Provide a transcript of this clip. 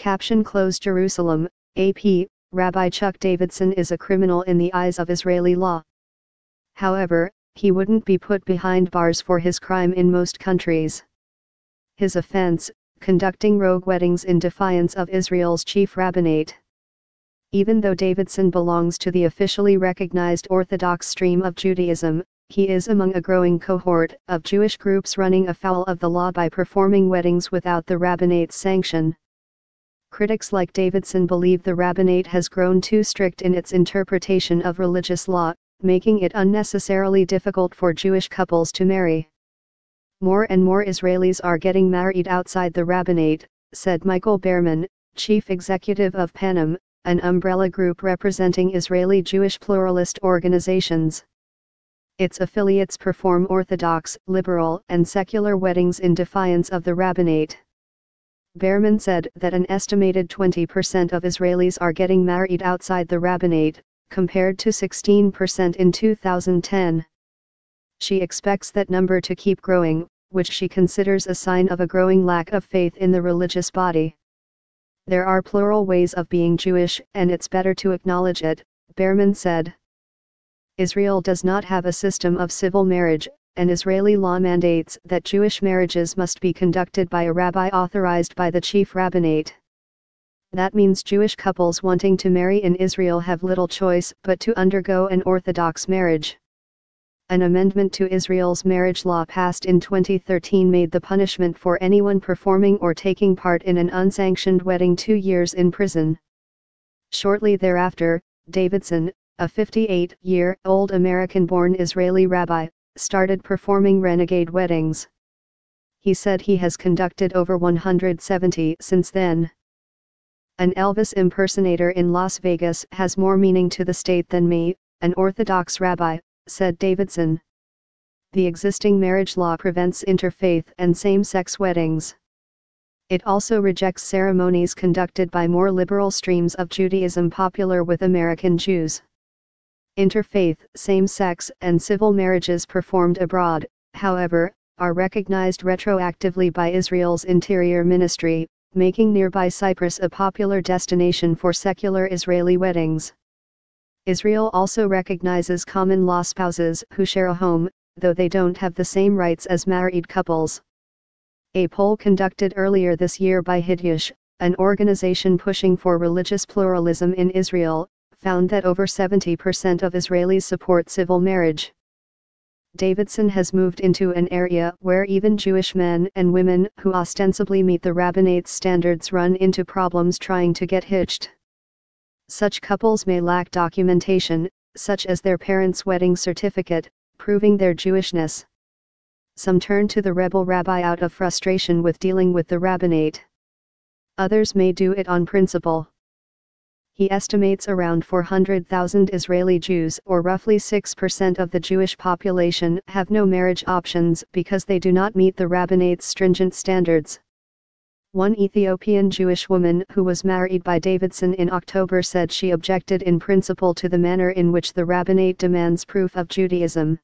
Caption Close Jerusalem, AP, Rabbi Chuck Davidson is a criminal in the eyes of Israeli law. However, he wouldn't be put behind bars for his crime in most countries. His offense, conducting rogue weddings in defiance of Israel's chief rabbinate. Even though Davidson belongs to the officially recognized Orthodox stream of Judaism, he is among a growing cohort of Jewish groups running afoul of the law by performing weddings without the rabbinate's sanction. Critics like Davidson believe the rabbinate has grown too strict in its interpretation of religious law, making it unnecessarily difficult for Jewish couples to marry. More and more Israelis are getting married outside the rabbinate, said Michael Behrman, chief executive of Panim, an umbrella group representing Israeli Jewish pluralist organizations. Its affiliates perform Orthodox, liberal, and secular weddings in defiance of the rabbinate. Behrman said that an estimated 20% of Israelis are getting married outside the rabbinate, compared to 16% in 2010. She expects that number to keep growing, which she considers a sign of a growing lack of faith in the religious body. There are plural ways of being Jewish, and it's better to acknowledge it, Behrman said. Israel does not have a system of civil marriage, and Israeli law mandates that Jewish marriages must be conducted by a rabbi authorized by the chief rabbinate. That means Jewish couples wanting to marry in Israel have little choice but to undergo an Orthodox marriage. An amendment to Israel's marriage law passed in 2013 made the punishment for anyone performing or taking part in an unsanctioned wedding 2 years in prison. Shortly thereafter, Davidson, a 58-year-old American-born Israeli rabbi, started performing renegade weddings. He said he has conducted over 170 since then. An Elvis impersonator in Las Vegas has more meaning to the state than me, an Orthodox rabbi, said Davidson. The existing marriage law prevents interfaith and same-sex weddings. It also rejects ceremonies conducted by more liberal streams of Judaism popular with American Jews. Interfaith, same-sex, and civil marriages performed abroad, however, are recognized retroactively by Israel's Interior Ministry, making nearby Cyprus a popular destination for secular Israeli weddings. Israel also recognizes common-law spouses who share a home, though they don't have the same rights as married couples. A poll conducted earlier this year by Hidyash, an organization pushing for religious pluralism in Israel, found that over 70% of Israelis support civil marriage. Davidson has moved into an area where even Jewish men and women who ostensibly meet the rabbinate's standards run into problems trying to get hitched. Such couples may lack documentation, such as their parents' wedding certificate, proving their Jewishness. Some turn to the rebel rabbi out of frustration with dealing with the rabbinate. Others may do it on principle. He estimates around 400,000 Israeli Jews, or roughly 6% of the Jewish population, have no marriage options because they do not meet the rabbinate's stringent standards. One Ethiopian Jewish woman who was married by Davidson in October said she objected in principle to the manner in which the rabbinate demands proof of Judaism.